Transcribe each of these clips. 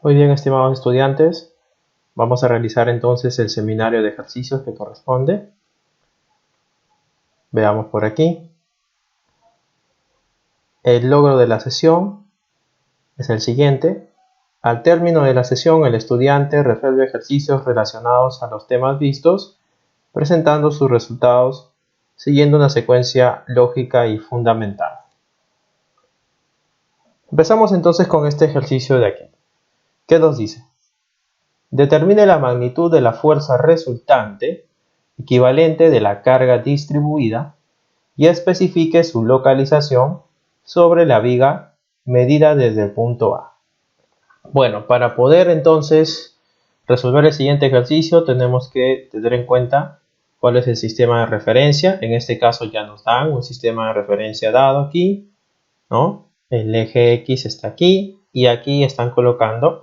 Muy bien, estimados estudiantes, vamos a realizar entonces el seminario de ejercicios que corresponde. Veamos por aquí. El logro de la sesión es el siguiente. Al término de la sesión, el estudiante resuelve ejercicios relacionados a los temas vistos, presentando sus resultados siguiendo una secuencia lógica y fundamental. Empezamos entonces con este ejercicio de aquí. ¿Qué nos dice? Determine la magnitud de la fuerza resultante, equivalente de la carga distribuida, y especifique su localización sobre la viga medida desde el punto A. Bueno, para poder entonces resolver el siguiente ejercicio tenemos que tener en cuenta cuál es el sistema de referencia. En este caso ya nos dan un sistema de referencia dado aquí, ¿no? El eje X está aquí y aquí están colocando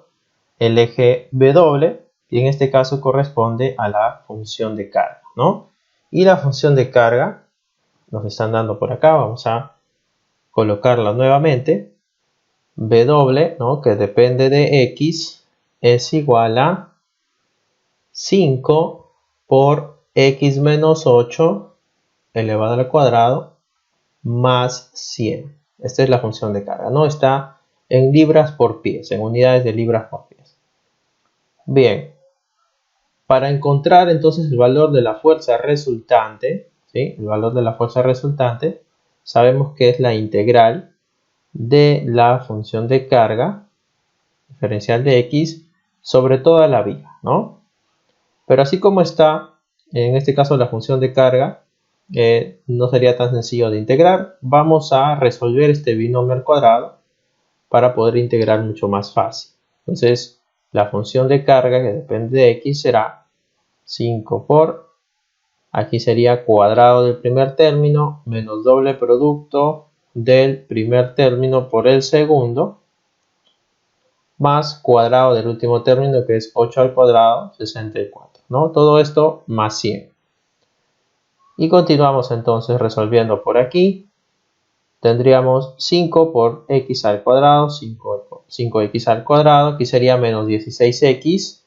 el eje W, y en este caso corresponde a la función de carga, ¿no? Y la función de carga nos están dando por acá, vamos a colocarla nuevamente. W, ¿no? Que depende de X, es igual a 5 por X menos 8 elevado al cuadrado más 100. Esta es la función de carga, ¿no? Está en libras por pies, en unidades de libras por pies. Bien, para encontrar entonces el valor de la fuerza resultante, ¿sí? El valor de la fuerza resultante, sabemos que es la integral de la función de carga diferencial de X sobre toda la viga, ¿no? Pero así como está, en este caso la función de carga, no sería tan sencillo de integrar. Vamos a resolver este binomio al cuadrado para poder integrar mucho más fácil. Entonces, la función de carga que depende de X será 5 por, aquí sería cuadrado del primer término, menos doble producto del primer término por el segundo, más cuadrado del último término, que es 8 al cuadrado, 64, ¿no? Todo esto más 100. Y continuamos entonces resolviendo por aquí. Tendríamos 5 por x al cuadrado, 5x al cuadrado, aquí sería menos 16x,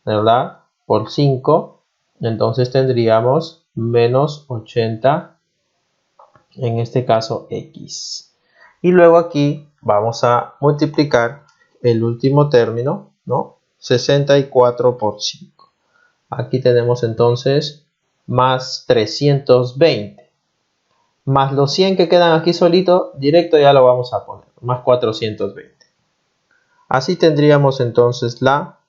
¿verdad? Por 5, entonces tendríamos menos 80, en este caso x. Y luego aquí vamos a multiplicar el último término, ¿no? 64 por 5. Aquí tenemos entonces más 320. Más los 100 que quedan aquí solito, directo ya lo vamos a poner, más 420. Así tendríamos entonces la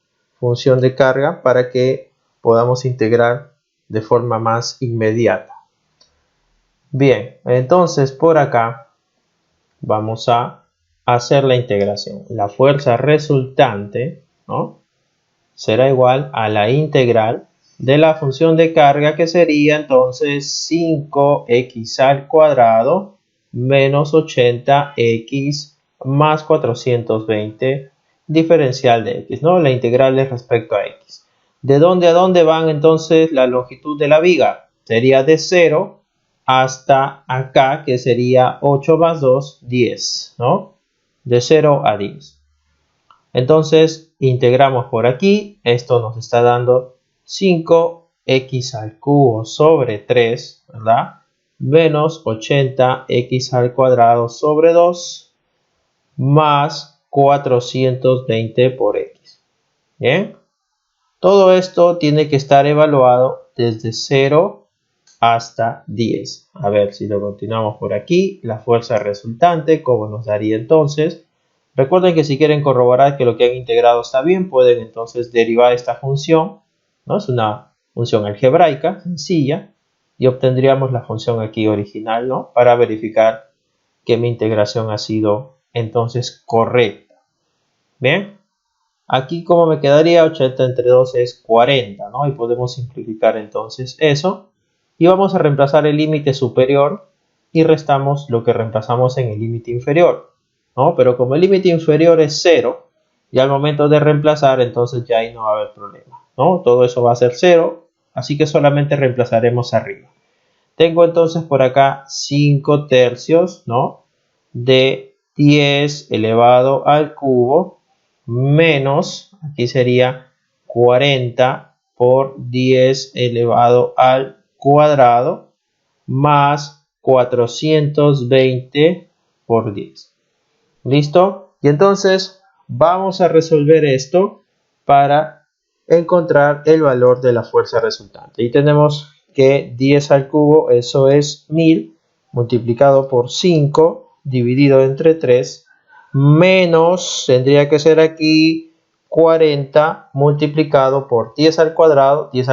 función de carga para que podamos integrar de forma más inmediata. Bien, entonces por acá vamos a hacer la integración. La fuerza resultante, ¿no?, será igual a la integral de la función de carga, que sería entonces 5x al cuadrado menos 80x más 420 diferencial de x, ¿no? La integral es respecto a x. ¿De dónde a dónde van entonces la longitud de la viga? Sería de 0 hasta acá, que sería 8 más 2, 10, ¿no? De 0 a 10. Entonces integramos por aquí, esto nos está dando 5x al cubo sobre 3, ¿verdad? Menos 80x al cuadrado sobre 2 más 420 por x. Bien, todo esto tiene que estar evaluado desde 0 hasta 10. A ver si lo continuamos por aquí. La fuerza resultante, ¿cómo nos daría entonces? Recuerden que si quieren corroborar que lo que han integrado está bien, pueden entonces derivar esta función, ¿no? Es una función algebraica sencilla, y obtendríamos la función aquí original, ¿no?, para verificar que mi integración ha sido entonces correcta. Bien, aquí como me quedaría 80 entre 2 es 40, ¿no? Y podemos simplificar entonces eso. Y vamos a reemplazar el límite superior y restamos lo que reemplazamos en el límite inferior, ¿no? Pero como el límite inferior es 0, y al momento de reemplazar, entonces ya ahí no va a haber problema, ¿no? Todo eso va a ser 0, así que solamente reemplazaremos arriba. Tengo entonces por acá 5 tercios, ¿no?, de 10 elevado al cubo menos, aquí sería 40 por 10 elevado al cuadrado más 420 por 10. ¿Listo? Y entonces vamos a resolver esto para encontrar el valor de la fuerza resultante. Y tenemos que 10 al cubo, eso es 1000, multiplicado por 5, dividido entre 3, menos, tendría que ser aquí 40 multiplicado por 10 al cuadrado es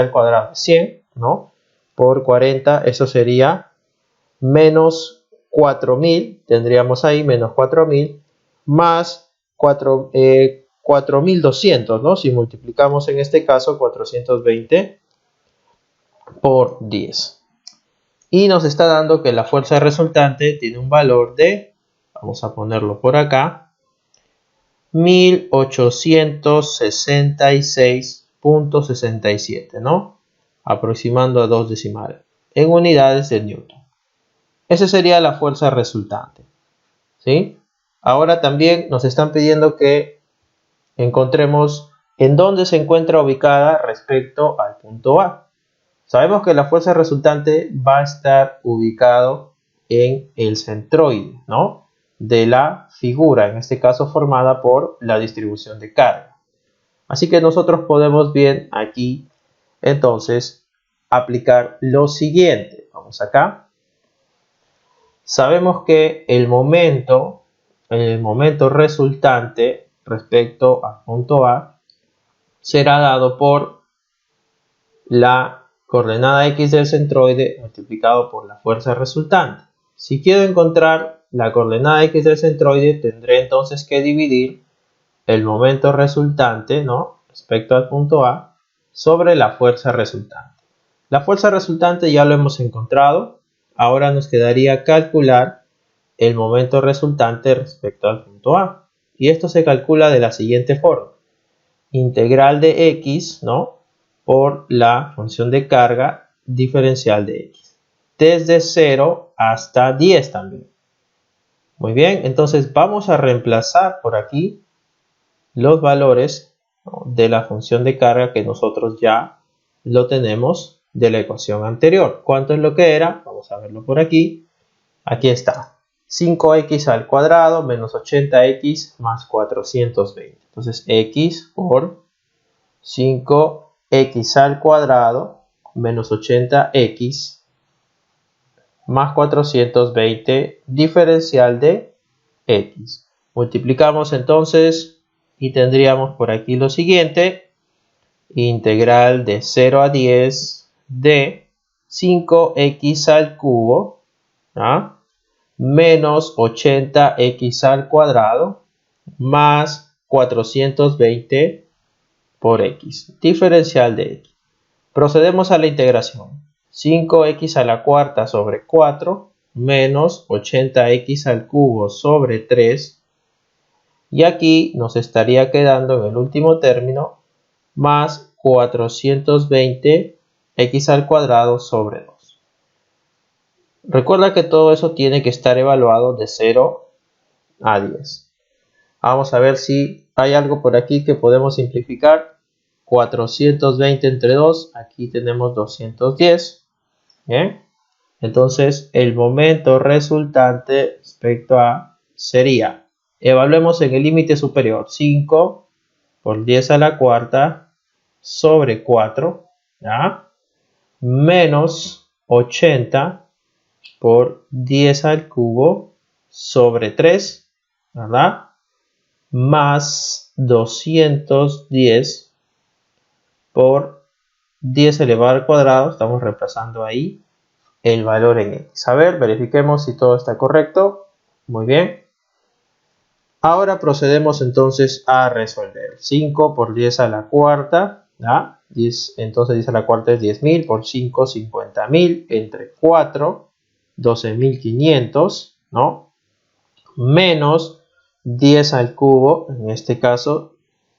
100, ¿no? Por 40, eso sería menos 4000, tendríamos ahí menos 4000, más 4200, ¿no? Si multiplicamos en este caso 420 por 10. Y nos está dando que la fuerza resultante tiene un valor de, vamos a ponerlo por acá, 1866.67, ¿no? Aproximando a 2 decimales, en unidades de Newton. Esa sería la fuerza resultante, ¿sí? Ahora también nos están pidiendo que encontremos en dónde se encuentra ubicada respecto al punto A. Sabemos que la fuerza resultante va a estar ubicado en el centroide, ¿no?, de la figura, en este caso formada por la distribución de carga. Así que nosotros podemos bien aquí entonces aplicar lo siguiente. Vamos acá. Sabemos que el momento resultante respecto al punto A será dado por la coordenada x del centroide multiplicado por la fuerza resultante. Si quiero encontrar la coordenada x del centroide, tendré entonces que dividir el momento resultante, ¿no?, respecto al punto A sobre la fuerza resultante. La fuerza resultante ya lo hemos encontrado. Ahora nos quedaría calcular el momento resultante respecto al punto A. Y esto se calcula de la siguiente forma. Integral de x, ¿no?, por la función de carga diferencial de x. Desde 0 hasta 10 también. Muy bien, entonces vamos a reemplazar por aquí los valores, ¿no?, de la función de carga que nosotros ya lo tenemos de la ecuación anterior. ¿Cuánto es lo que era? Vamos a verlo por aquí. Aquí está. 5x al cuadrado menos 80x más 420. Entonces x por 5x al cuadrado menos 80x más 420 diferencial de x. Multiplicamos entonces y tendríamos por aquí lo siguiente. Integral de 0 a 10 de 5x al cubo, ¿ah?, menos 80x al cuadrado más 420 por x, diferencial de x. Procedemos a la integración. 5x a la cuarta sobre 4 menos 80x al cubo sobre 3. Y aquí nos estaría quedando en el último término más 420x al cuadrado sobre 2. Recuerda que todo eso tiene que estar evaluado de 0 a 10. Vamos a ver si hay algo por aquí que podemos simplificar. 420 entre 2, aquí tenemos 210. ¿Bien? Entonces el momento resultante respecto a sería, evaluemos en el límite superior, 5 por 10 a la cuarta sobre 4, ¿ya?, menos 80 por 10 al cubo sobre 3, ¿verdad?, más 210 por 10 elevado al cuadrado. Estamos reemplazando ahí el valor en x. A ver, verifiquemos si todo está correcto. Muy bien. Ahora procedemos entonces a resolver. 5 por 10 a la cuarta, ¿ya? 10, entonces 10 a la cuarta es 10.000, por 5, 50.000, entre 4, 12.500, ¿no? Menos 10 al cubo, en este caso,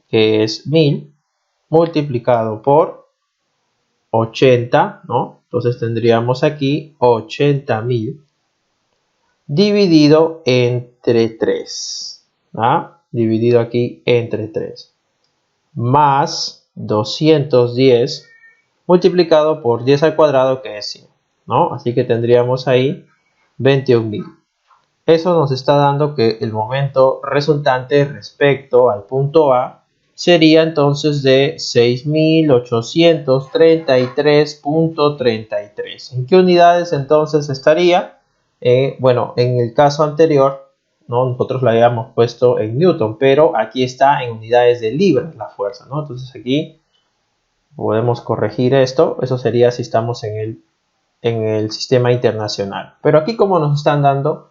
que es 1000, multiplicado por 80, ¿no? Entonces tendríamos aquí 80.000 dividido entre 3, ¿ah? dividido aquí entre 3, más 210 multiplicado por 10 al cuadrado, que es 100, ¿no? Así que tendríamos ahí 21.000. Eso nos está dando que el momento resultante respecto al punto A sería entonces de 6.833.33. ¿En qué unidades entonces estaría? Bueno, en el caso anterior, ¿no? Nosotros la habíamos puesto en Newton, pero aquí está en unidades de libras la fuerza, ¿no? Entonces aquí podemos corregir esto. Eso sería si estamos en el sistema internacional. Pero aquí, como nos están dando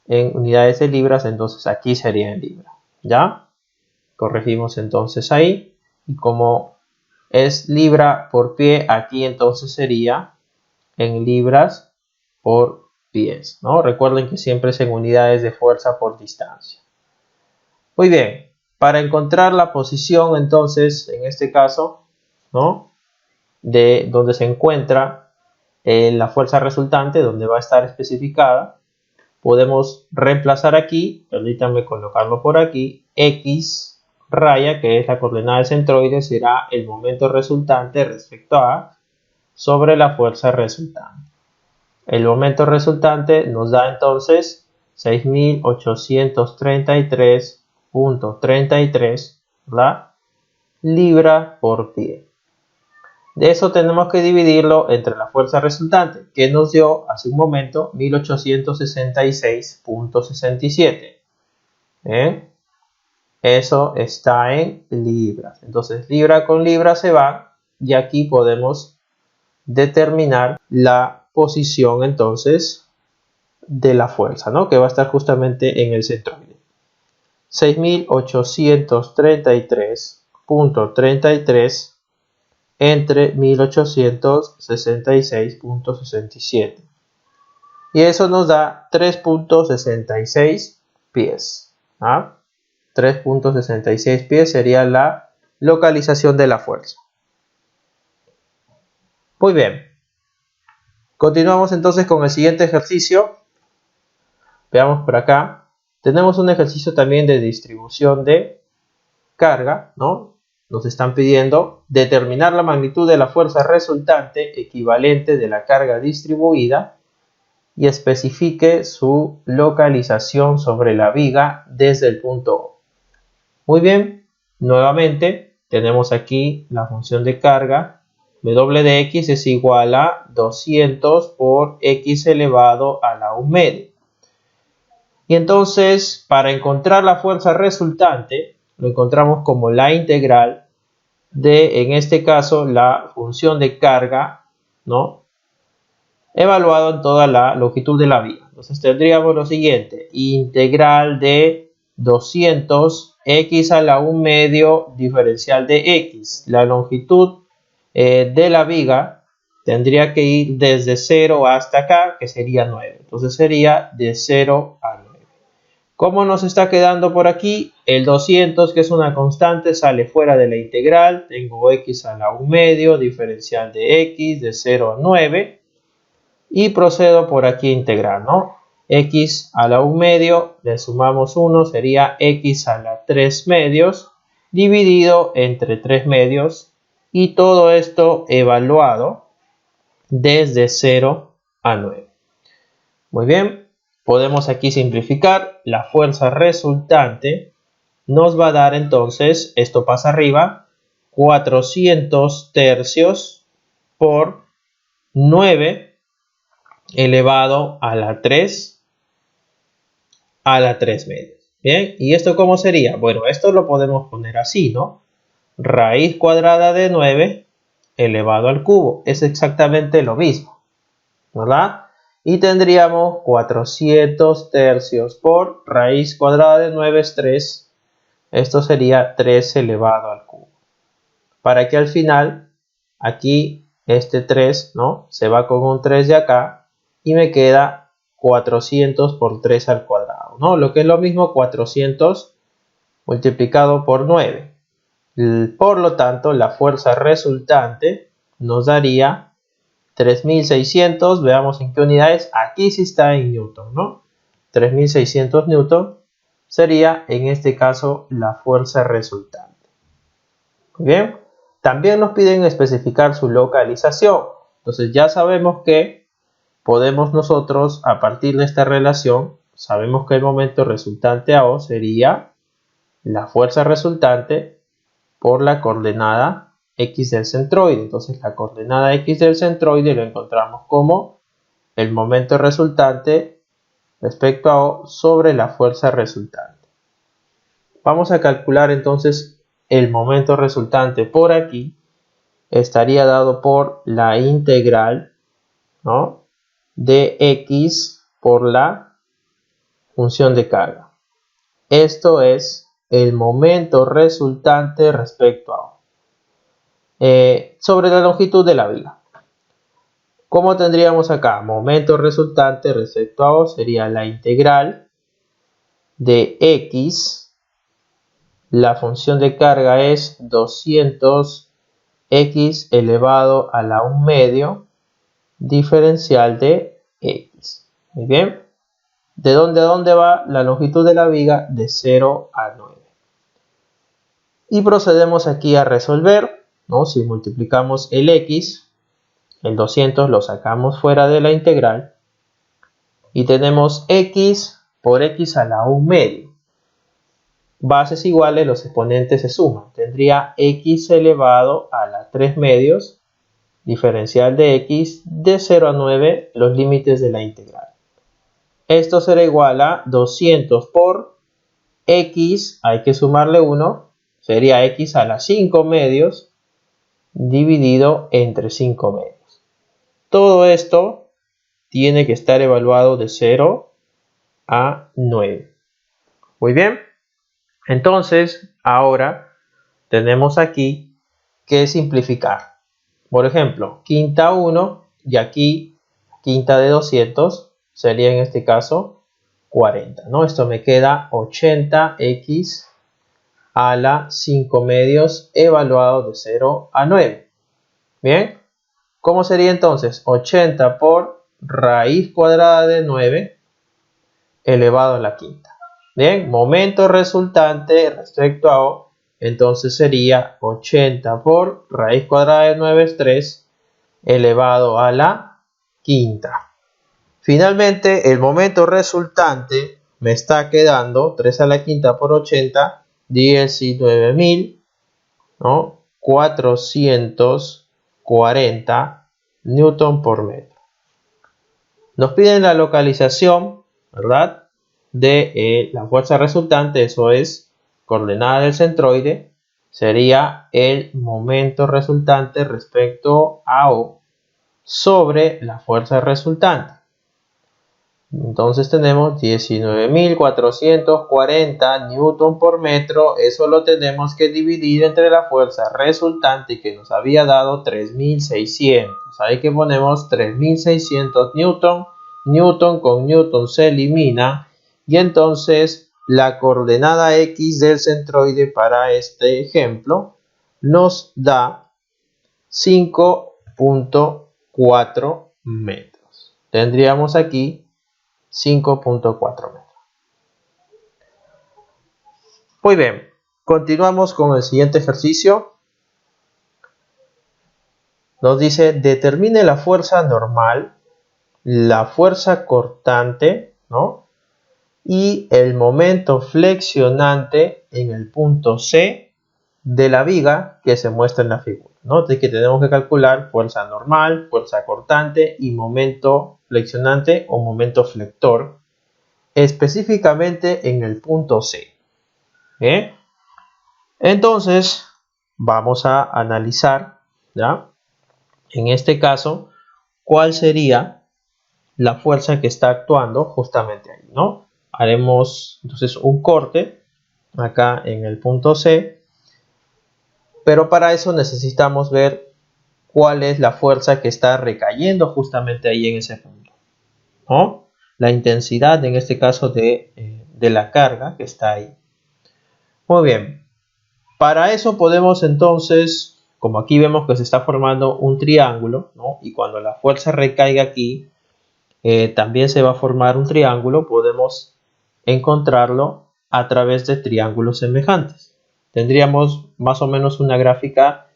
en unidades de libras, entonces aquí sería en libra. ¿Ya? Corregimos entonces ahí. Y como es libra por pie, aquí entonces sería en libras por pies, ¿no? Recuerden que siempre es en unidades de fuerza por distancia. Muy bien. Para encontrar la posición, entonces, en este caso, ¿no? De donde se encuentra la fuerza resultante, donde va a estar especificada, podemos reemplazar aquí, permítanme colocarlo por aquí, X raya, que es la coordenada del centroide, será el momento resultante respecto a sobre la fuerza resultante. El momento resultante nos da entonces 6.833.33, ¿verdad? Libra por pie. De eso tenemos que dividirlo entre la fuerza resultante, que nos dio hace un momento 1866.67. Eso está en libras. Entonces libra con libra se va y aquí podemos determinar la posición entonces de la fuerza, ¿no? Que va a estar justamente en el centroide. 6.833.33 entre 1866.67. Y eso nos da 3.66 pies. 3.66 pies sería la localización de la fuerza. Muy bien. Continuamos entonces con el siguiente ejercicio. Veamos por acá. Tenemos un ejercicio también de distribución de carga, ¿no? Nos están pidiendo determinar la magnitud de la fuerza resultante equivalente de la carga distribuida y especifique su localización sobre la viga desde el punto O. Muy bien, nuevamente tenemos aquí la función de carga. W de X es igual a 200 por X elevado a la 1 media. Y entonces, para encontrar la fuerza resultante, lo encontramos como la integral de, en este caso, la función de carga, ¿no? Evaluado en toda la longitud de la viga. Entonces tendríamos lo siguiente: integral de 200 x a la 1 medio diferencial de x. La longitud de la viga tendría que ir desde 0 hasta acá, que sería 9. Entonces sería de 0 a 9. ¿Cómo nos está quedando por aquí? El 200, que es una constante, sale fuera de la integral. Tengo x a la 1 medio, diferencial de x, de 0 a 9. Y procedo por aquí a integrar, ¿no? X a la 1 medio, le sumamos 1, sería x a la 3 medios, dividido entre 3 medios. Y todo esto evaluado desde 0 a 9. Muy bien. Podemos aquí simplificar. La fuerza resultante nos va a dar entonces, esto pasa arriba, 400 tercios por 9 elevado a la 3 medios. Bien, ¿y esto cómo sería? Bueno, esto lo podemos poner así, ¿no? Raíz cuadrada de 9 elevado al cubo. Es exactamente lo mismo, ¿verdad? Y tendríamos 400 tercios por raíz cuadrada de 9 es 3. Esto sería 3 elevado al cubo. Para que al final, aquí, este 3, ¿no? Se va con un 3 de acá y me queda 400 por 3 al cuadrado, ¿no? Lo que es lo mismo, 400 multiplicado por 9. Por lo tanto, la fuerza resultante nos daría 3.600, veamos en qué unidades, aquí sí está en Newton, ¿no? 3.600 Newton sería en este caso la fuerza resultante. Bien, también nos piden especificar su localización. Entonces ya sabemos que podemos nosotros, a partir de esta relación, sabemos que el momento resultante a O sería la fuerza resultante por la coordenada X del centroide. Entonces la coordenada X del centroide lo encontramos como el momento resultante respecto a O sobre la fuerza resultante. Vamos a calcular entonces el momento resultante por aquí. Estaría dado por la integral, ¿no?, de X por la función de carga. Esto es el momento resultante respecto a O. Sobre la longitud de la viga. ¿Cómo tendríamos acá? Momento resultante respecto a O sería la integral de X. La función de carga es 200 X elevado a la 1 medio diferencial de X. Muy bien. ¿De dónde a dónde va la longitud de la viga? De 0 a 9. Y procedemos aquí a resolver, ¿no? Si multiplicamos el X, el 200 lo sacamos fuera de la integral. Y tenemos X por X a la 1 medio. Bases iguales, los exponentes se suman. Tendría X elevado a la 3 medios, diferencial de X, de 0 a 9, los límites de la integral. Esto será igual a 200 por X, hay que sumarle 1, sería X a la 5 medios, dividido entre 5 medios. Todo esto tiene que estar evaluado de 0 a 9. Muy bien. Entonces, ahora tenemos aquí que simplificar. Por ejemplo, quinta 1 y aquí quinta de 200 sería en este caso 40, ¿no? Esto me queda 80x a la 5 medios evaluado de 0 a 9. Bien, ¿cómo sería entonces? 80 por raíz cuadrada de 9 elevado a la quinta. Bien, momento resultante respecto a O, entonces sería 80 por raíz cuadrada de 9 es 3 elevado a la quinta. Finalmente, el momento resultante me está quedando 3 a la quinta por 80, 19.000, ¿no?, 440 newton por metro. Nos piden la localización, ¿verdad?, de la fuerza resultante. Eso es coordenada del centroide, sería el momento resultante respecto a O sobre la fuerza resultante. Entonces tenemos 19.440 newton por metro. Eso lo tenemos que dividir entre la fuerza resultante que nos había dado 3.600. Ahí que ponemos 3.600 newton. Newton con newton se elimina. Y entonces la coordenada X del centroide para este ejemplo nos da 5.4 metros. Tendríamos aquí 5.4 metros. Muy bien, continuamos con el siguiente ejercicio. Nos dice, determine la fuerza normal, la fuerza cortante, ¿no?, y el momento flexionante en el punto C de la viga que se muestra en la figura, ¿no? Entonces que tenemos que calcular fuerza normal, fuerza cortante y momento flexionante o momento flector, específicamente en el punto C. ¿Bien? Entonces vamos a analizar, ¿ya?, en este caso, cuál sería la fuerza que está actuando justamente ahí, ¿no? Haremos entonces un corte acá en el punto C, pero para eso necesitamos ver cuál es la fuerza que está recayendo justamente ahí en ese punto, ¿no? La intensidad en este caso de la carga que está ahí. Muy bien, para eso podemos entonces, como aquí vemos que se está formando un triángulo, ¿no?, y cuando la fuerza recaiga aquí, también se va a formar un triángulo, podemos encontrarlo a través de triángulos semejantes. Tendríamos más o menos una gráfica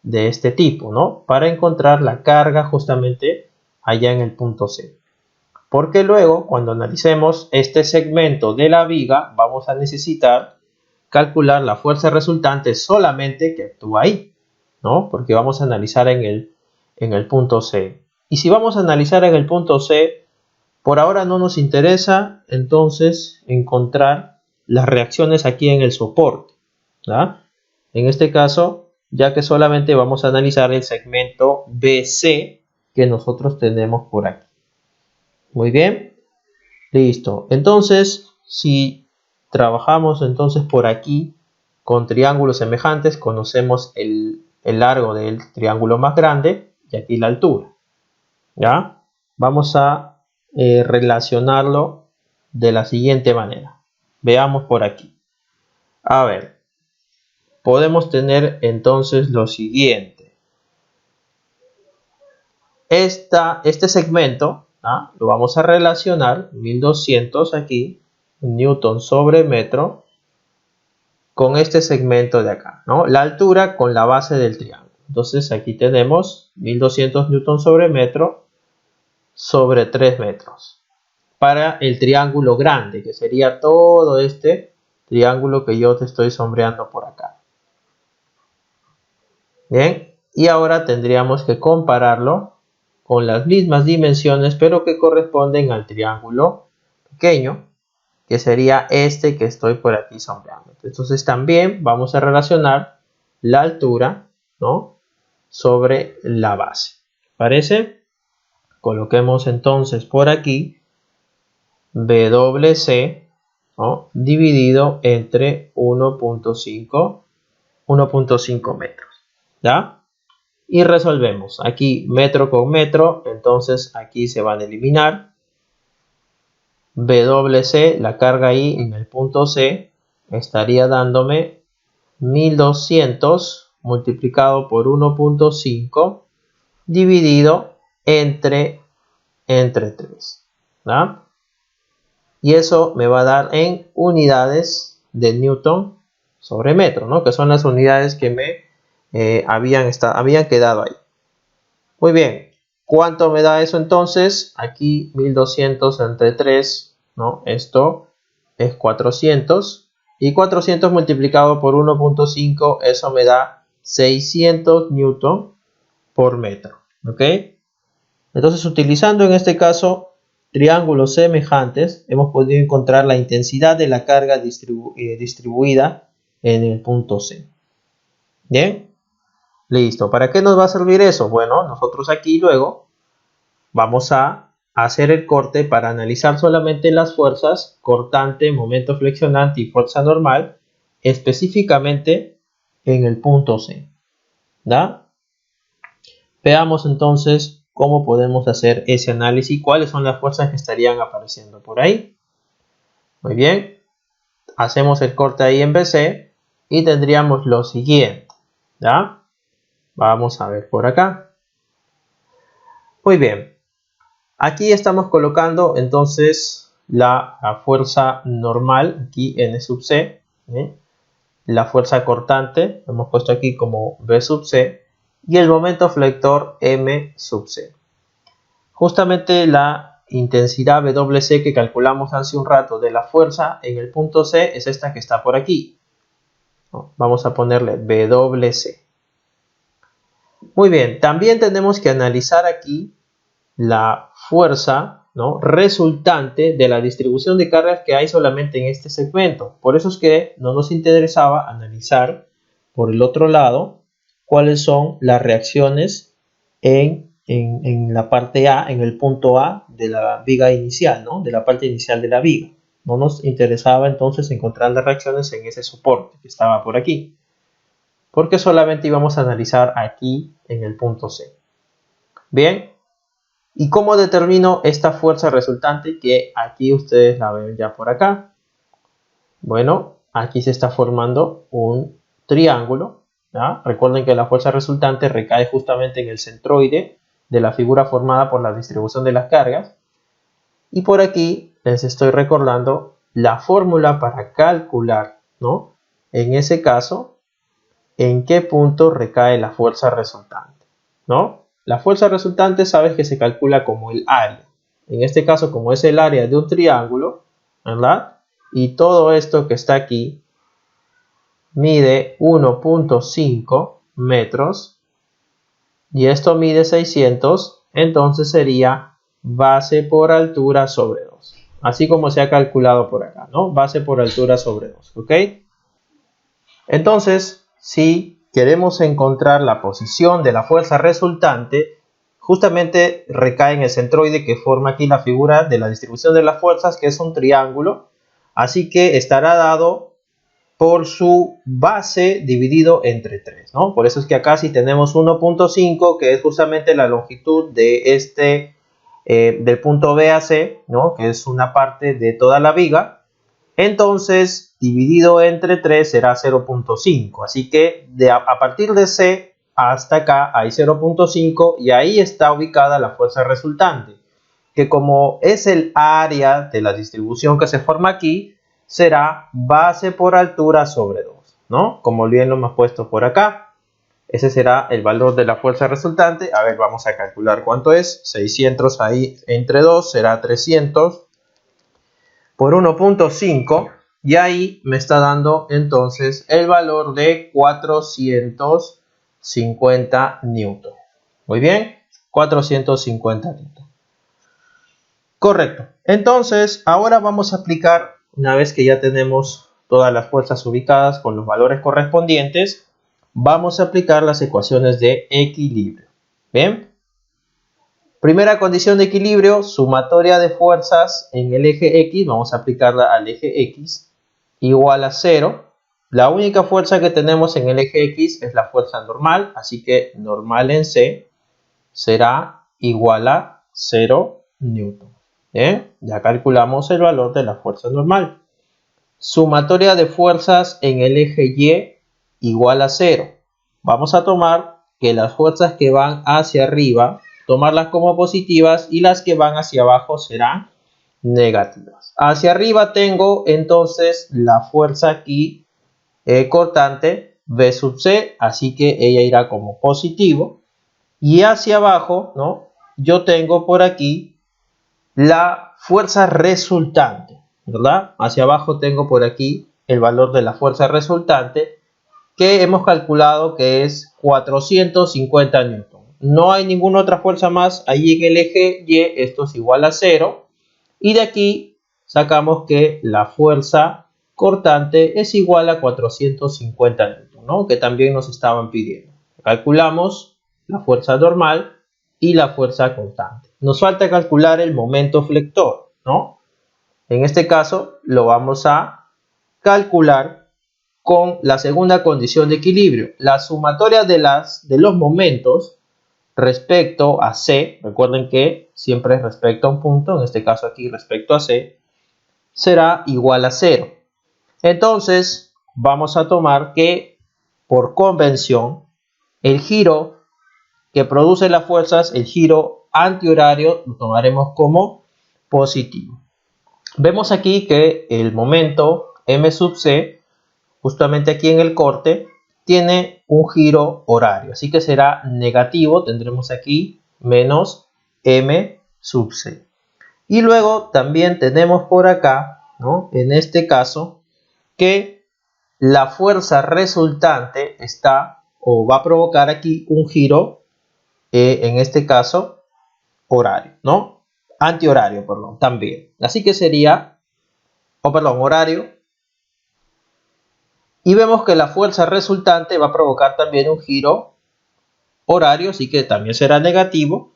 de este tipo, ¿no? Para encontrar la carga justamente allá en el punto C. Porque luego, cuando analicemos este segmento de la viga, vamos a necesitar calcular la fuerza resultante solamente que actúa ahí, ¿no? Porque vamos a analizar en el punto C. Y si vamos a analizar en el punto C, por ahora no nos interesa entonces encontrar las reacciones aquí en el soporte, ¿ya? En este caso, ya que solamente vamos a analizar el segmento BC que nosotros tenemos por aquí. Muy bien, listo. Entonces, si trabajamos entonces por aquí con triángulos semejantes, conocemos el largo del triángulo más grande y aquí la altura, ¿ya? Vamos a relacionarlo de la siguiente manera. Veamos por aquí. A ver, podemos tener entonces lo siguiente. Este segmento, ¿ah? Lo vamos a relacionar 1200 aquí, newton sobre metro, con este segmento de acá, ¿no? La altura con la base del triángulo. Entonces aquí tenemos 1200 newton sobre metro sobre 3 metros. Para el triángulo grande, que sería todo este triángulo que yo te estoy sombreando por acá. Bien, y ahora tendríamos que compararlo con las mismas dimensiones, pero que corresponden al triángulo pequeño, que sería este que estoy por aquí sombreando. Entonces también vamos a relacionar la altura, ¿no?, sobre la base. ¿Parece? Coloquemos entonces por aquí WC, ¿no?, dividido entre 1.5 metros, ¿ya? Y resolvemos. Aquí metro con metro, entonces aquí se van a eliminar. WC, la carga ahí en el punto C, estaría dándome 1200 multiplicado por 1.5 dividido entre 3, ¿no? Y eso me va a dar en unidades de newton sobre metro, ¿no?, que son las unidades que me habían quedado ahí. Muy bien, ¿cuánto me da eso entonces? Aquí 1200 entre 3, ¿no? Esto es 400. Y 400 multiplicado por 1.5, eso me da 600 newton por metro. ¿Ok? Entonces, utilizando en este caso triángulos semejantes, hemos podido encontrar la intensidad de la carga distribuida en el punto C. Bien. Listo. ¿Para qué nos va a servir eso? Bueno, nosotros aquí luego vamos a hacer el corte para analizar solamente las fuerzas cortante, momento flexionante y fuerza normal, específicamente en el punto C. ¿Da? Veamos entonces cómo podemos hacer ese análisis y cuáles son las fuerzas que estarían apareciendo por ahí. Muy bien. Hacemos el corte ahí en BC y tendríamos lo siguiente. ¿Ya? Vamos a ver por acá. Muy bien. Aquí estamos colocando entonces la fuerza normal aquí N sub C. La fuerza cortante hemos puesto aquí como B sub C. Y el momento flector M sub C. Justamente la intensidad WC que calculamos hace un rato de la fuerza en el punto C es esta que está por aquí. Vamos a ponerle WC. Muy bien, también tenemos que analizar aquí la fuerza, ¿no?, resultante de la distribución de cargas que hay solamente en este segmento. Por eso es que no nos interesaba analizar por el otro lado cuáles son las reacciones en la parte A, en el punto A de la viga inicial, ¿no?, de la parte inicial de la viga. No nos interesaba entonces encontrar las reacciones en ese soporte que estaba por aquí, porque solamente íbamos a analizar aquí en el punto C. Bien, ¿y cómo determino esta fuerza resultante que aquí ustedes la ven ya por acá? Bueno, aquí se está formando un triángulo, ¿ya? Recuerden que la fuerza resultante recae justamente en el centroide de la figura formada por la distribución de las cargas. Y por aquí les estoy recordando la fórmula para calcular, ¿no? En ese caso, en qué punto recae la fuerza resultante, ¿no? La fuerza resultante sabes que se calcula como el área. En este caso, como es el área de un triángulo, ¿verdad? Y todo esto que está aquí mide 1.5 metros y esto mide 600, entonces sería base por altura sobre 2. Así como se ha calculado por acá, ¿no? Base por altura sobre 2, ¿ok? Entonces, si queremos encontrar la posición de la fuerza resultante, justamente recae en el centroide que forma aquí la figura de la distribución de las fuerzas, que es un triángulo. Así que estará dado por su base dividido entre 3, ¿no? Por eso es que acá si tenemos 1.5, que es justamente la longitud de del punto B a C, ¿no? Que es una parte de toda la viga, entonces dividido entre 3 será 0.5. Así que a partir de C hasta acá hay 0.5 y ahí está ubicada la fuerza resultante, que como es el área de la distribución que se forma aquí, será base por altura sobre 2, ¿no? Como bien lo hemos puesto por acá. Ese será el valor de la fuerza resultante. A ver, vamos a calcular cuánto es. 600 ahí entre 2 será 300 por 1.5. Y ahí me está dando entonces el valor de 450 newton. Muy bien, 450 newton. Correcto. Entonces, ahora vamos a aplicar, una vez que ya tenemos todas las fuerzas ubicadas con los valores correspondientes, vamos a aplicar las ecuaciones de equilibrio. Bien. Primera condición de equilibrio, sumatoria de fuerzas en el eje X, vamos a aplicarla al eje X, igual a 0. La única fuerza que tenemos en el eje X es la fuerza normal, así que normal en C será igual a 0 newton. Bien, ya calculamos el valor de la fuerza normal. Sumatoria de fuerzas en el eje Y igual a 0. Vamos a tomar que las fuerzas que van hacia arriba, tomarlas como positivas y las que van hacia abajo serán negativas. Hacia arriba tengo entonces la fuerza aquí cortante B sub C, así que ella irá como positivo. Y hacia abajo, ¿no? Yo tengo por aquí la fuerza resultante, ¿verdad? Hacia abajo tengo por aquí el valor de la fuerza resultante que hemos calculado que es 450 newton. No hay ninguna otra fuerza más allí en el eje Y, esto es igual a 0. Y de aquí sacamos que la fuerza cortante es igual a 450 newton, ¿no? Que también nos estaban pidiendo. Calculamos la fuerza normal y la fuerza constante. Nos falta calcular el momento flector, ¿no? En este caso lo vamos a calcular con la segunda condición de equilibrio. La sumatoria de los momentos respecto a C, recuerden que siempre es respecto a un punto, en este caso aquí respecto a C, será igual a 0. Entonces vamos a tomar que por convención el giro que produce las fuerzas, el giro antihorario, lo tomaremos como positivo. Vemos aquí que el momento M sub C, justamente aquí en el corte, tiene un giro horario, así que será negativo, tendremos aquí menos M sub C. Y luego también tenemos por acá, ¿no? En este caso, que la fuerza resultante está o va a provocar aquí un giro en este caso horario, ¿no? Antihorario, perdón, también. Así que sería, horario. Y vemos que la fuerza resultante va a provocar también un giro horario, así que también será negativo.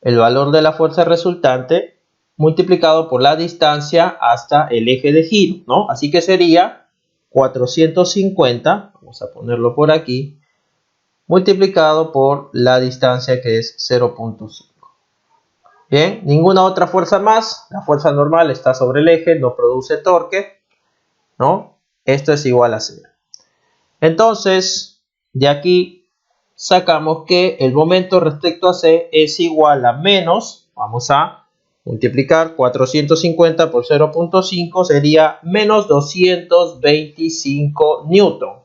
El valor de la fuerza resultante multiplicado por la distancia hasta el eje de giro, ¿no? Así que sería 450, vamos a ponerlo por aquí, multiplicado por la distancia que es 0.5. Bien, ninguna otra fuerza más. La fuerza normal está sobre el eje, no produce torque, ¿no? Esto es igual a 0. Entonces, de aquí sacamos que el momento respecto a C es igual a menos, vamos a multiplicar 450 por 0.5 sería menos 225 newton.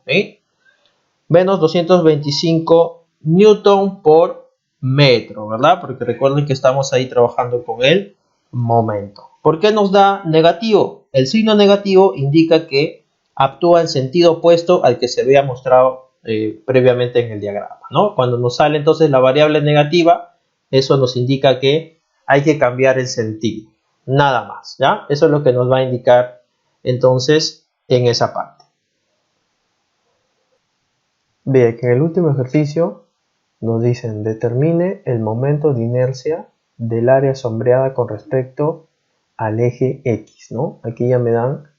Menos 225 newton por metro, ¿verdad? Porque recuerden que estamos ahí trabajando con el momento. ¿Por qué nos da negativo? El signo negativo indica que actúa en sentido opuesto al que se había mostrado previamente en el diagrama, ¿no? Cuando nos sale entonces la variable negativa, eso nos indica que hay que cambiar el sentido, nada más, ¿ya? Eso es lo que nos va a indicar entonces en esa parte. Bien, que en el último ejercicio nos dicen determine el momento de inercia del área sombreada con respecto al eje X, ¿no? Aquí ya me dan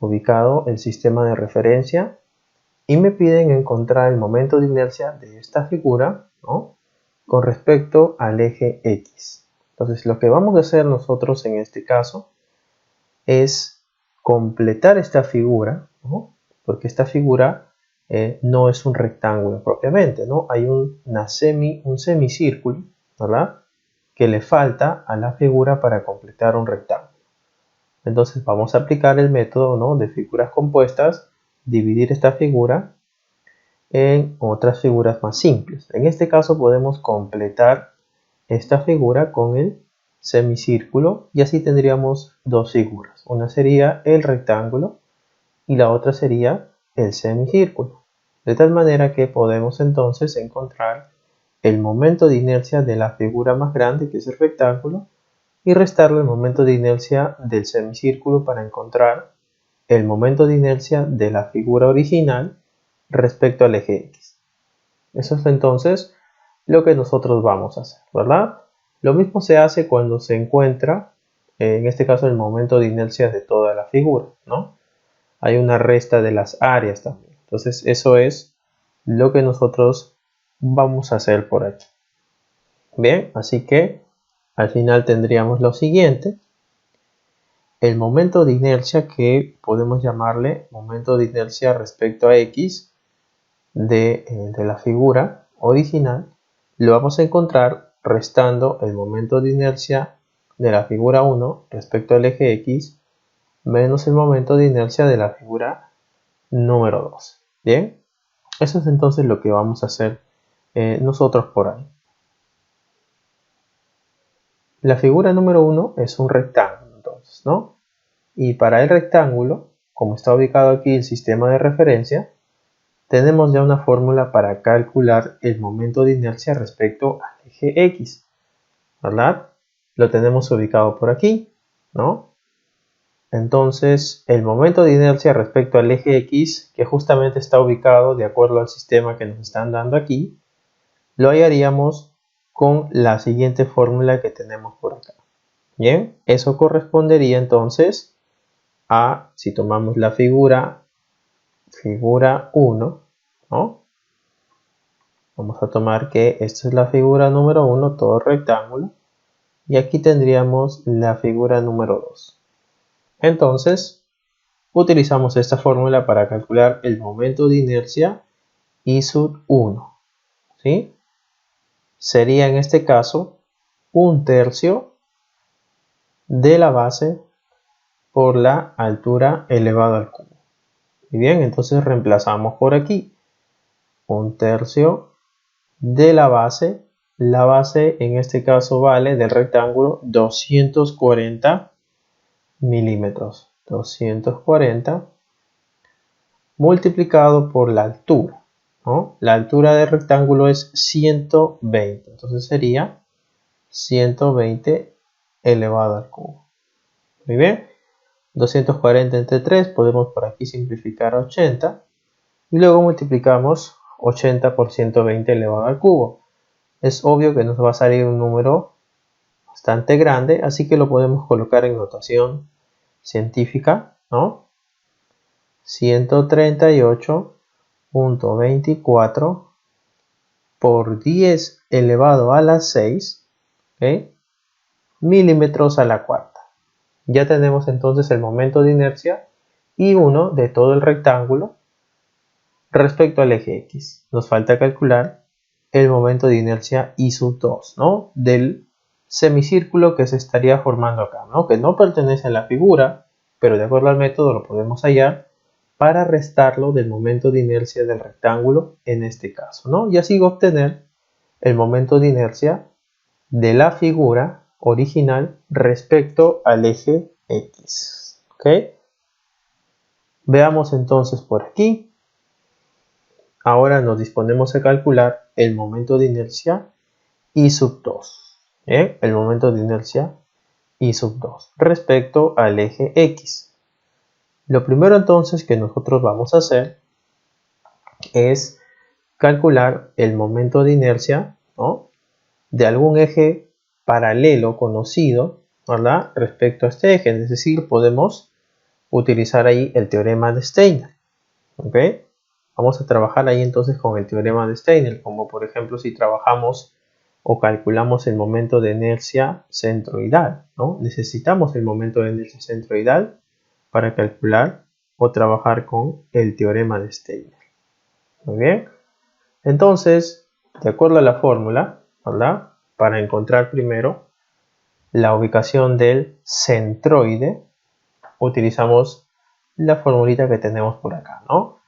ubicado el sistema de referencia y me piden encontrar el momento de inercia de esta figura, ¿no? Con respecto al eje X. Entonces lo que vamos a hacer nosotros en este caso es completar esta figura, ¿no? Porque esta figura no es un rectángulo propiamente, ¿no? Hay un semicírculo, ¿verdad? Que le falta a la figura para completar un rectángulo. Entonces vamos a aplicar el método, ¿no? De figuras compuestas, dividir esta figura en otras figuras más simples. En este caso podemos completar esta figura con el semicírculo y así tendríamos dos figuras. Una sería el rectángulo y la otra sería el semicírculo. De tal manera que podemos entonces encontrar el momento de inercia de la figura más grande, que es el rectángulo, y restarle el momento de inercia del semicírculo para encontrar el momento de inercia de la figura original respecto al eje X. Eso es entonces lo que nosotros vamos a hacer, ¿verdad? Lo mismo se hace cuando se encuentra, en este caso, el momento de inercia de toda la figura, ¿no? Hay una resta de las áreas también. Entonces eso es lo que nosotros vamos a hacer por aquí. Bien, así que al final tendríamos lo siguiente. El momento de inercia, que podemos llamarle momento de inercia respecto a X de la figura original, lo vamos a encontrar restando el momento de inercia de la figura 1 respecto al eje X menos el momento de inercia de la figura número 2. Bien, eso es entonces lo que vamos a hacer nosotros por ahí. La figura número 1 es un rectángulo, entonces, ¿no? Y para el rectángulo, como está ubicado aquí el sistema de referencia, tenemos ya una fórmula para calcular el momento de inercia respecto al eje X, ¿verdad? Lo tenemos ubicado por aquí, ¿no? Entonces, el momento de inercia respecto al eje X, que justamente está ubicado de acuerdo al sistema que nos están dando aquí, lo hallaríamos con la siguiente fórmula que tenemos por acá. Bien, eso correspondería entonces a, si tomamos la figura 1, ¿no? Vamos a tomar que esta es la figura número 1, todo rectángulo, y aquí tendríamos la figura número 2. Entonces, utilizamos esta fórmula para calcular el momento de inercia I sub 1, ¿sí? Sería en este caso 1/3 de la base por la altura elevado al cubo. Y bien, entonces reemplazamos por aquí 1/3 de la base. La base en este caso vale del rectángulo 240 milímetros. 240 multiplicado por la altura, ¿no? La altura del rectángulo es 120, entonces sería 120 elevado al cubo. Muy bien, 240 entre 3, podemos por aquí simplificar a 80 y luego multiplicamos 80 por 120 elevado al cubo. Es obvio que nos va a salir un número bastante grande, así que lo podemos colocar en notación científica, ¿no? 138.24 por 10 elevado a la 6, ¿okay? Milímetros a la cuarta. Ya tenemos entonces el momento de inercia I1 de todo el rectángulo respecto al eje X. Nos falta calcular el momento de inercia I sub 2, ¿no? Del semicírculo que se estaría formando acá, ¿no? Que no pertenece a la figura, pero de acuerdo al método lo podemos hallar para restarlo del momento de inercia del rectángulo en este caso, ¿no? Y así obtener el momento de inercia de la figura original respecto al eje X. ¿Ok? Veamos entonces por aquí. Ahora nos disponemos a calcular el momento de inercia I sub 2. El momento de inercia I sub 2 respecto al eje X. Lo primero entonces que nosotros vamos a hacer es calcular el momento de inercia, ¿no?, de algún eje paralelo conocido, ¿verdad?, respecto a este eje. Es decir, podemos utilizar ahí el teorema de Steiner. ¿Ok? Vamos a trabajar ahí entonces con el teorema de Steiner, como por ejemplo si trabajamos o calculamos el momento de inercia centroidal, ¿no? Necesitamos el momento de inercia centroidal para calcular o trabajar con el teorema de Steiner. Muy bien. Entonces, de acuerdo a la fórmula, ¿verdad?, para encontrar primero la ubicación del centroide, utilizamos la formulita que tenemos por acá, ¿no?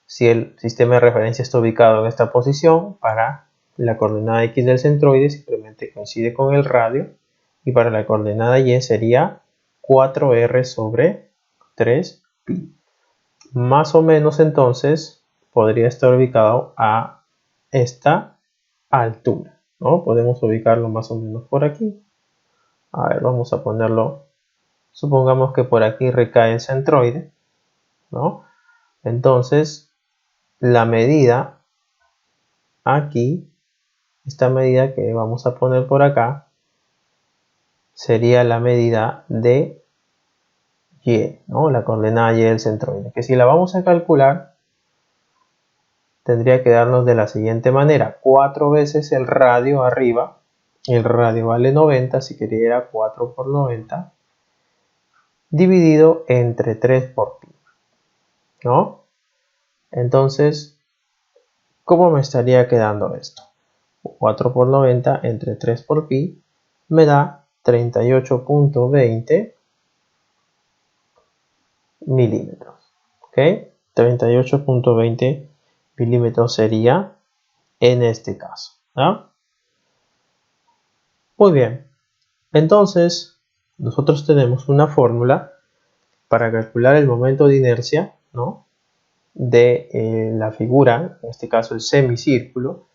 Si el sistema de referencia está ubicado en esta posición, para la coordenada X del centroide simplemente coincide con el radio, y para la coordenada Y sería 4R sobre 3pi. Más o menos entonces podría estar ubicado a esta altura, ¿no? Podemos ubicarlo más o menos por aquí. A ver, vamos a ponerlo. Supongamos que por aquí recae el centroide, ¿no? Entonces, la medida aquí, esta medida que vamos a poner por acá, sería la medida de Y, ¿no?, la coordenada Y del centroide, que si la vamos a calcular, tendría que darnos de la siguiente manera: 4 veces el radio arriba, el radio vale 90, así que sería 4 por 90, dividido entre 3 por pi, ¿no? Entonces, ¿cómo me estaría quedando esto? 4 por 90 entre 3 por pi me da 38.20 milímetros. ¿Ok? 38.20 milímetros sería en este caso, ¿no? Muy bien. Entonces, nosotros tenemos una fórmula para calcular el momento de inercia, ¿no?, de la figura, en este caso el semicírculo,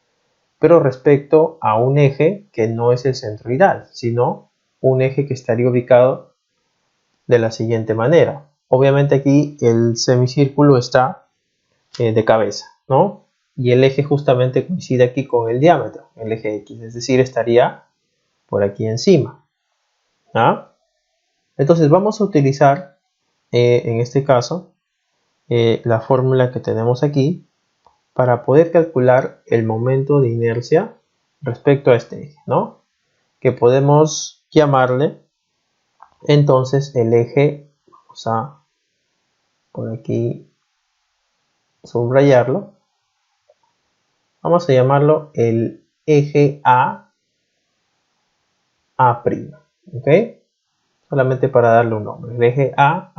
pero respecto a un eje que no es el centroidal, sino un eje que estaría ubicado de la siguiente manera. Obviamente aquí el semicírculo está de cabeza, ¿no? Y el eje justamente coincide aquí con el diámetro, el eje X, es decir, estaría por aquí encima. ¿Ah? Entonces vamos a utilizar en este caso la fórmula que tenemos aquí para poder calcular el momento de inercia respecto a este eje, ¿no?, que podemos llamarle entonces el eje, vamos a por aquí subrayarlo, vamos a llamarlo el eje A', ¿ok? Solamente para darle un nombre, el eje A'.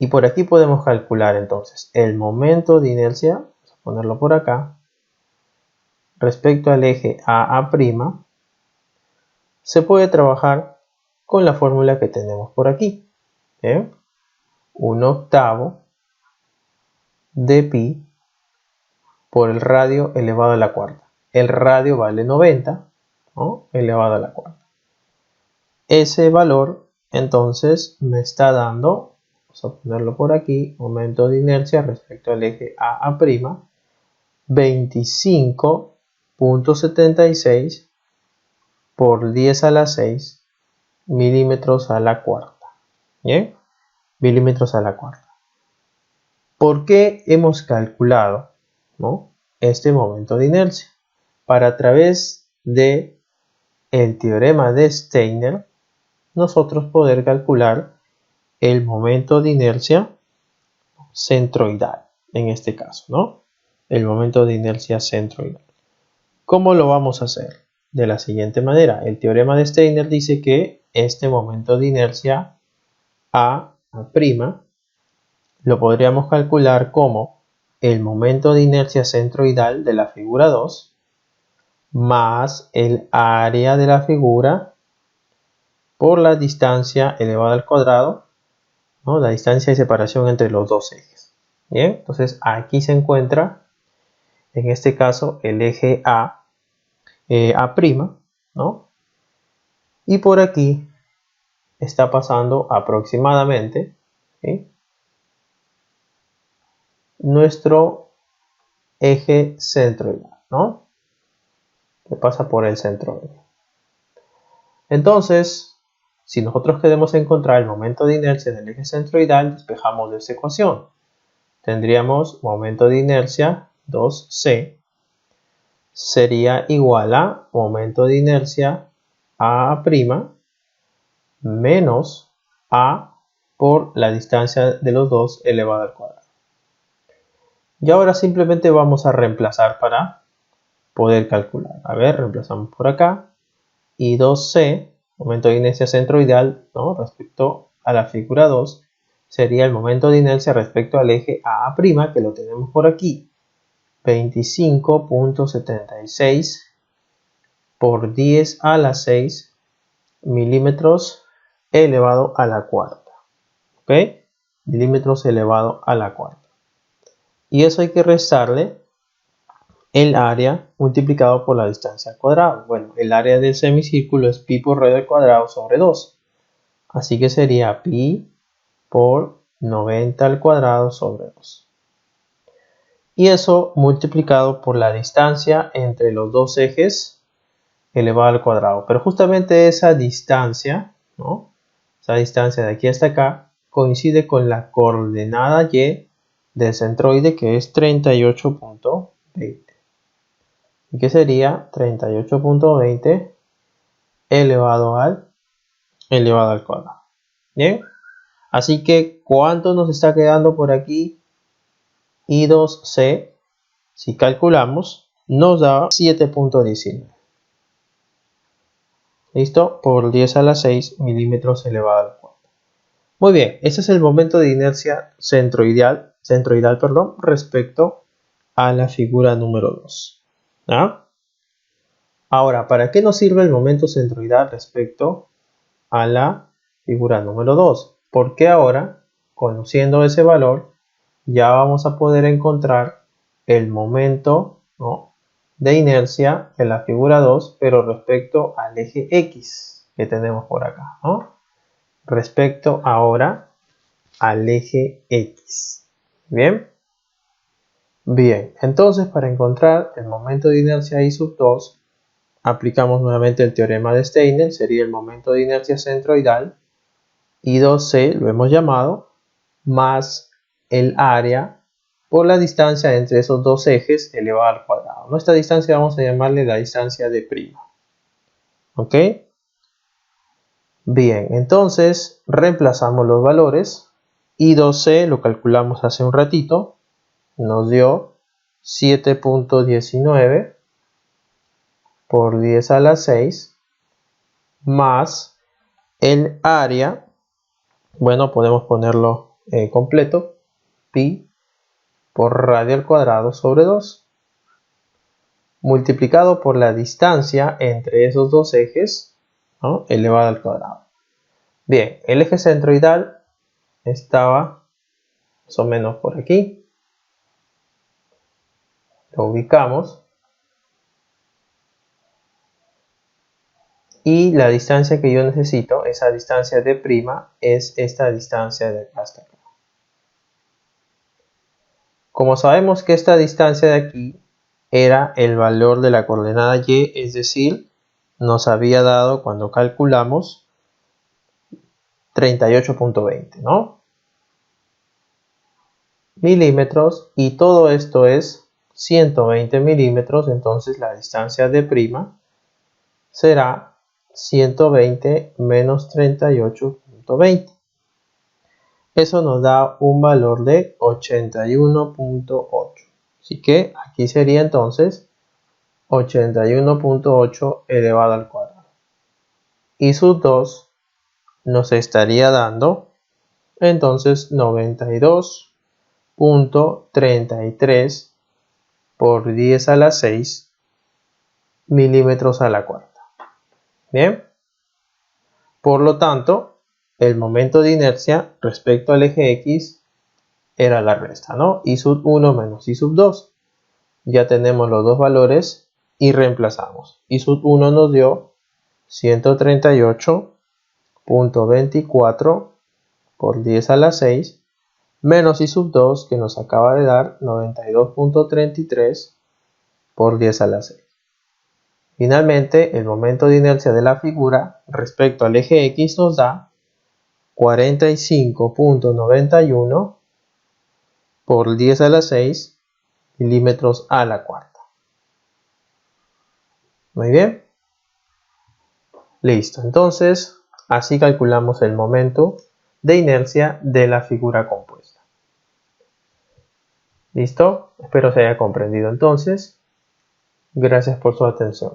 Y por aquí podemos calcular entonces el momento de inercia, vamos a ponerlo por acá, respecto al eje A'. Se puede trabajar con la fórmula que tenemos por aquí, ¿eh? 1/8 de pi por el radio elevado a la cuarta. El radio vale 90, ¿no?, elevado a la cuarta. Ese valor entonces me está dando, vamos a ponerlo por aquí, momento de inercia respecto al eje A', 25.76 por 10 a la 6 milímetros a la cuarta. ¿Bien? Milímetros a la cuarta. ¿Por qué hemos calculado, ¿no?, este momento de inercia? Para, a través de el teorema de Steiner, nosotros poder calcular el momento de inercia centroidal, en este caso, ¿no? El momento de inercia centroidal. ¿Cómo lo vamos a hacer? de la siguiente manera. El teorema de Steiner dice que este momento de inercia A', lo podríamos calcular como el momento de inercia centroidal de la figura 2 más el área de la figura por la distancia elevada al cuadrado, ¿no? La distancia de separación entre los dos ejes. Bien, entonces aquí se encuentra, en este caso, el eje A', ¿no? Y por aquí está pasando aproximadamente, ¿sí?, nuestro eje centroidal, ¿no?, que pasa por el centroide. Entonces, si nosotros queremos encontrar el momento de inercia del eje centroidal, despejamos de esta ecuación. Tendríamos momento de inercia 2c sería igual a momento de inercia A' menos A por la distancia de los dos elevado al cuadrado. Y ahora simplemente vamos a reemplazar para poder calcular. A ver, reemplazamos por acá. Y 2c, momento de inercia centroidal, ¿no?, respecto a la figura 2, sería el momento de inercia respecto al eje A', que lo tenemos por aquí. 25.76 por 10 a la 6 milímetros elevado a la cuarta. ¿Ok? Milímetros elevado a la cuarta. Y eso hay que restarle el área multiplicado por la distancia al cuadrado. Bueno, el área del semicírculo es pi por radio al cuadrado sobre 2. Así que sería pi por 90 al cuadrado sobre 2. Y eso multiplicado por la distancia entre los dos ejes elevado al cuadrado. Pero justamente esa distancia, ¿no?, esa distancia de aquí hasta acá, coincide con la coordenada y del centroide, que es 38.20. ¿Y qué sería? 38.20 elevado al cuadrado. Bien. Así que, ¿cuánto nos está quedando por aquí? I2C, si calculamos, nos da 7.19. ¿Listo? Por 10 a la 6 milímetros elevado al cuadrado. Muy bien, ese es el momento de inercia centroidal, respecto a la figura número 2. ¿Ah? Ahora, ¿para qué nos sirve el momento centroidal respecto a la figura número 2? Porque ahora, conociendo ese valor, ya vamos a poder encontrar el momento, ¿no?, de inercia de la figura 2, pero respecto al eje X que tenemos por acá, ¿no? Respecto ahora al eje X. ¿Bien? Bien, entonces para encontrar el momento de inercia I sub 2, aplicamos nuevamente el teorema de Steiner. Sería el momento de inercia centroidal, I2C lo hemos llamado, más el área por la distancia entre esos dos ejes elevado al cuadrado. Nuestra distancia vamos a llamarle la distancia de prima. ¿Ok? Bien, entonces reemplazamos los valores. I2C lo calculamos hace un ratito. Nos dio 7.19 por 10 a la 6 más el área. Bueno, podemos ponerlo completo. Pi por radio al cuadrado sobre 2. Multiplicado por la distancia entre esos dos ejes, ¿no?, elevado al cuadrado. Bien, el eje centroidal estaba más o menos por aquí. Lo ubicamos. Y la distancia que yo necesito, esa distancia de prima, es esta distancia de acá hasta acá. Como sabemos que esta distancia de aquí era el valor de la coordenada y, es decir, nos había dado cuando calculamos 38.20, ¿no?, milímetros, y todo esto es 120 milímetros. Entonces la distancia de prima será 120 menos 38.20. Eso nos da un valor de 81.8. Así que aquí sería entonces 81.8 elevado al cuadrado. Y sub 2 nos estaría dando entonces 92.33 por 10 a la 6 milímetros a la cuarta. Bien. Por lo tanto, el momento de inercia respecto al eje X era la resta, ¿no? I sub 1 menos I sub 2. Ya tenemos los dos valores y reemplazamos. I sub 1 nos dio 138.24 por 10 a la 6 menos I sub 2 que nos acaba de dar 92.33 por 10 a la 6. Finalmente, el momento de inercia de la figura respecto al eje X nos da 45.91 por 10 a la 6 milímetros a la cuarta. Muy bien. Listo. Entonces, así calculamos el momento de inercia de la figura compuesta. ¿Listo? Espero se haya comprendido entonces. Gracias por su atención.